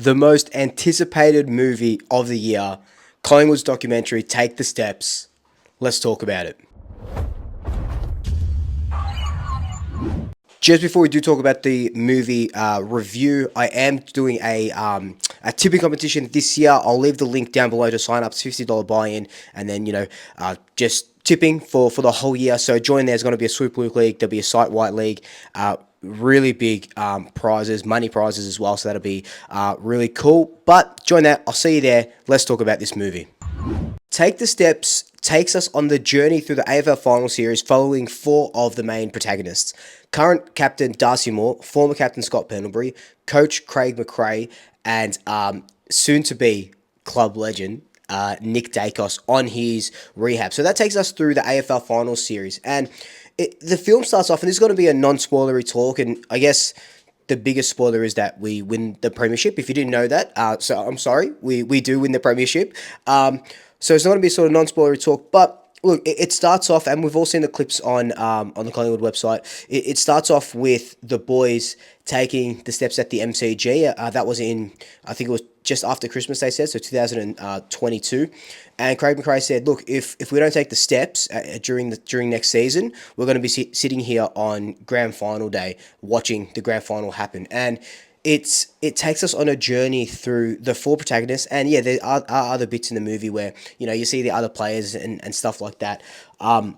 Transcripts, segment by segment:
the most anticipated movie of the year, Collingwood's documentary, Take the Steps. Let's talk about it. Just before we do talk about the movie review, I am doing a tipping competition this year. I'll leave the link down below to sign up. It's $50 buy-in, and then just tipping for the whole year. So join. There's going to be a Swoop League. There'll be a site-wide league. Really big prizes, money prizes as well. So that'll be really cool. But join that. I'll see you there. Let's talk about this movie. Take the Steps takes us on the journey through the AFL Final Series following four of the main protagonists. Current captain Darcy Moore, former captain Scott Pendlebury, coach Craig McRae, and soon-to-be club legend Nick Dacos on his rehab. So that takes us through the AFL Final Series. And the film starts off, and this is going to be a non-spoilery talk, and I guess the biggest spoiler is that we win the premiership. If you didn't know that, so I'm sorry, we do win the premiership. So it's not going to be sort of non-spoilery talk, but look, it starts off, and we've all seen the clips on the Collingwood website. It starts off with the boys taking the steps at the MCG. That was in, I think it was just after Christmas, they said, so 2022. And Craig McRae said, look, if we don't take the steps during next season, we're going to be sitting here on grand final day watching the grand final happen. And it takes us on a journey through the four protagonists, and yeah, there are other bits in the movie where you see the other players and stuff like that, and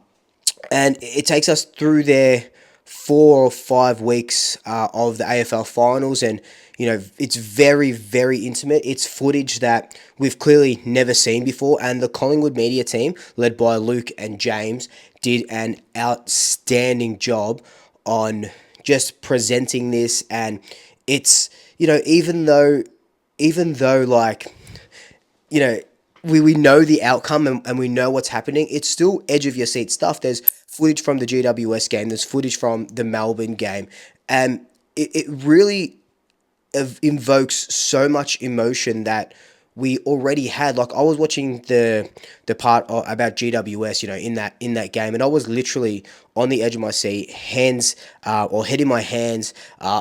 it takes us through their 4 or 5 weeks of the AFL finals, and it's very, very intimate. It's footage that we've clearly never seen before, and the Collingwood media team, led by Luke and James, did an outstanding job on just presenting this. And it's even though like we know the outcome, and we know what's happening, it's still edge of your seat stuff. There's footage from the GWS game, there's footage from the Melbourne game, and it really invokes so much emotion that we already had. Like, I was watching the part about GWS, in that game, and I was literally on the edge of my seat, hands or head in my hands.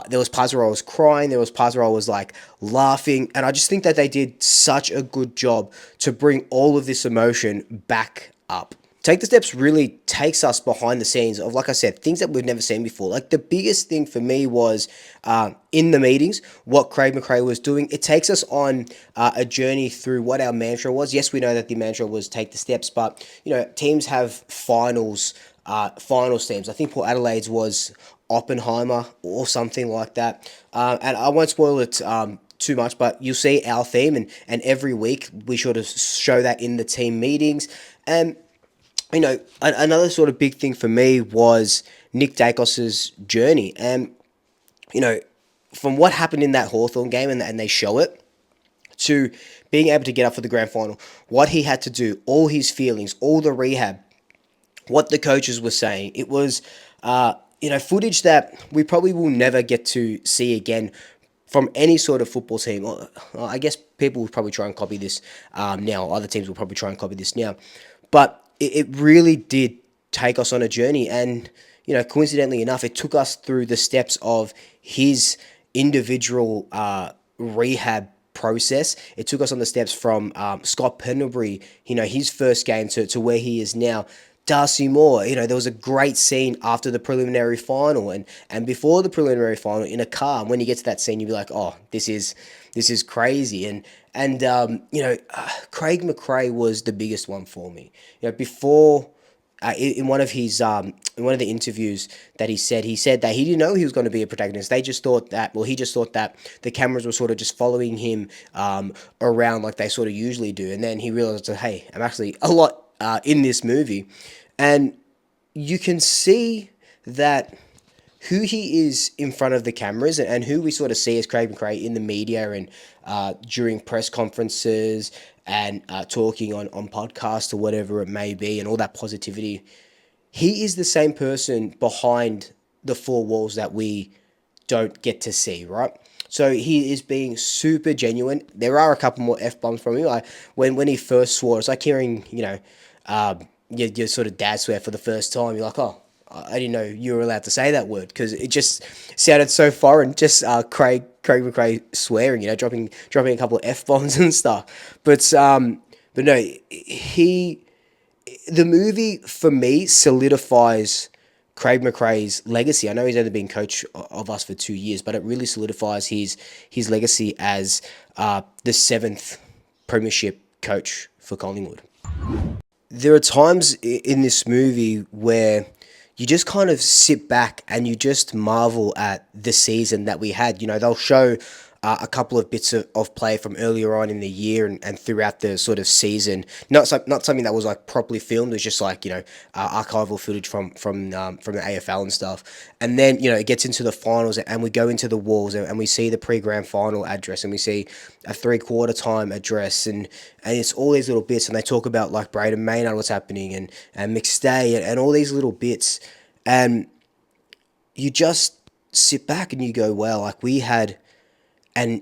There was parts where I was crying, there was parts where I was like laughing, and I just think that they did such a good job to bring all of this emotion back up. Take the Steps really takes us behind the scenes of, like I said, things that we've never seen before. Like, the biggest thing for me was in the meetings, what Craig McRae was doing. It takes us on a journey through what our mantra was. Yes, we know that the mantra was take the steps, but teams have finals teams. I think Port Adelaide's was Oppenheimer or something like that. And I won't spoil it too much, but you'll see our theme, and every week we sort of show that in the team meetings. And another sort of big thing for me was Nick Dacos's journey. And, from what happened in that Hawthorn game, and they show it, to being able to get up for the grand final, what he had to do, all his feelings, all the rehab, what the coaches were saying. It was, footage that we probably will never get to see again from any sort of football team. I guess people will probably try and copy this now. Other teams will probably try and copy this now. But it really did take us on a journey, and coincidentally enough, it took us through the steps of his individual rehab process. It took us on the steps from Scott Pendlebury, his first game, to where he is now. Darcy Moore, there was a great scene after the preliminary final and before the preliminary final in a car. And when you get to that scene, you'll be like, oh, this is crazy. And Craig McRae was the biggest one for me. Before, in one of his in one of the interviews that he said that he didn't know he was going to be a protagonist. He just thought that the cameras were sort of just following him around like they sort of usually do. And then he realized that, hey, I'm actually a lot in this movie. And you can see that who he is in front of the cameras, and who we sort of see as Craig McRae in the media and during press conferences and talking on podcasts or whatever it may be, and all that positivity. He is the same person behind the four walls that we don't get to see, right? So he is being super genuine. There are a couple more F-bombs from him. Like when he first swore, it's like hearing, your sort of dad swear for the first time. You're like, oh, I didn't know you were allowed to say that word because it just sounded so foreign. Just Craig McRae swearing, dropping a couple of f bombs and stuff. But no, he the movie for me solidifies Craig McRae's legacy. I know he's only been coach of us for 2 years, but it really solidifies his legacy as the seventh premiership coach for Collingwood. There are times in this movie where you just kind of sit back and you just marvel at the season that we had. They'll show a couple of bits of play from earlier on in the year and throughout the sort of season. Not something that was like properly filmed. It was just like archival footage from the AFL and stuff. And then it gets into the finals and we go into the walls and we see the pre-grand final address and we see a 3/4 time address and it's all these little bits and they talk about like Braden Maynard, what's happening and McStay and all these little bits and you just sit back and you go, well, like we had an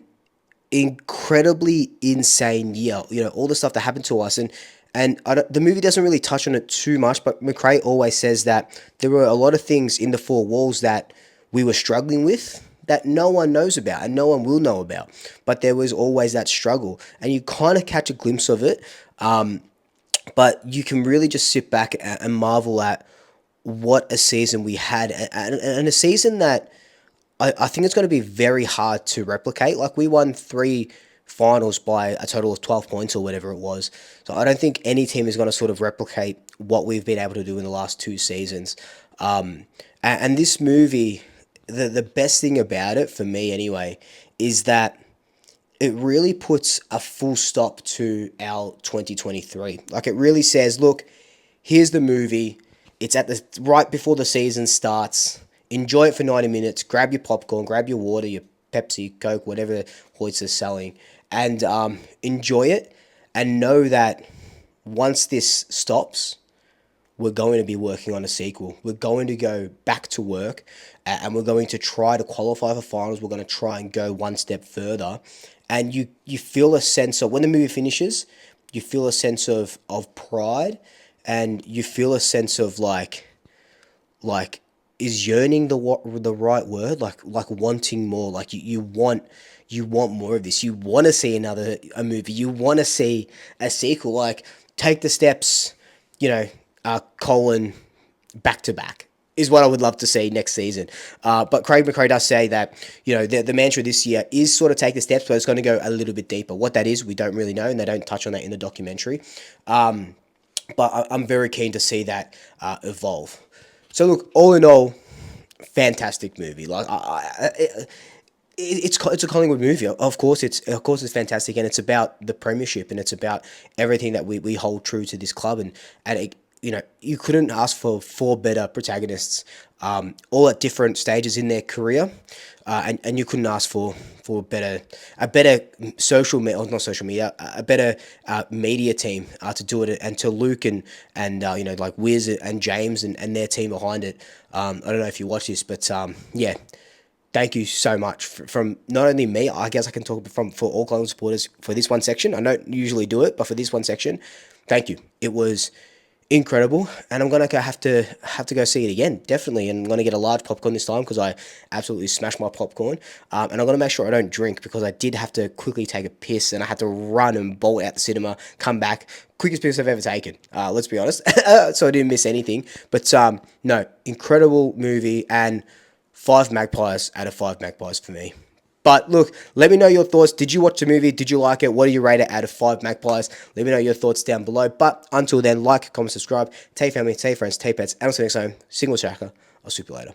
incredibly insane year. All the stuff that happened to us, and the movie doesn't really touch on it too much. But McRae always says that there were a lot of things in the four walls that we were struggling with that no one knows about and no one will know about. But there was always that struggle, and you kind of catch a glimpse of it. But you can really just sit back and marvel at what a season we had, and a season that I think it's going to be very hard to replicate. Like we won 3 finals by a total of 12 points or whatever it was. So I don't think any team is going to sort of replicate what we've been able to do in the last 2 seasons. And this movie, the best thing about it for me anyway, is that it really puts a full stop to our 2023. Like it really says, look, here's the movie. It's at the right before the season starts. Enjoy it for 90 minutes. Grab your popcorn, grab your water, your Pepsi, Coke, whatever Hoyts is selling, and enjoy it. And know that once this stops, we're going to be working on a sequel. We're going to go back to work, and we're going to try to qualify for finals. We're going to try and go one step further. And you feel a sense of, when the movie finishes, you feel a sense of pride, and you feel a sense of like is yearning the right word? Like wanting more. Like you want more of this. You want to see a movie. You want to see a sequel. Like take the steps, colon back to back is what I would love to see next season. But Craig McRae does say that, the mantra this year is sort of take the steps, but it's going to go a little bit deeper. What that is, we don't really know, and they don't touch on that in the documentary. But I'm very keen to see that evolve. So look, all in all, fantastic movie. Like it's a Collingwood movie. Of course, it's fantastic, and it's about the premiership, and it's about everything that we hold true to this club, and it, you couldn't ask for 4 better protagonists, all at different stages in their career, and you couldn't ask for a better a better media team to do it, and to Luke and like Wiz and James and their team behind it. I don't know if you watch this, but yeah. Thank you so much from not only me, I guess I can talk for all Collingwood supporters for this one section. I don't usually do it, but for this one section, thank you. It was incredible, and I'm gonna have to go see it again, definitely. And I'm gonna get a large popcorn this time because I absolutely smashed my popcorn. And I'm gonna make sure I don't drink because I did have to quickly take a piss, and I had to run and bolt out the cinema, come back, quickest piss I've ever taken. Let's be honest, so I didn't miss anything. But no, incredible movie, and 5 magpies out of 5 magpies for me. But look, let me know your thoughts. Did you watch the movie? Did you like it? What do you rate it out of 5 magpies? Let me know your thoughts down below. But until then, like, comment, subscribe. Tell your family, tell your friends, tell your pets. And until next time, single tracker. I'll swoop you later.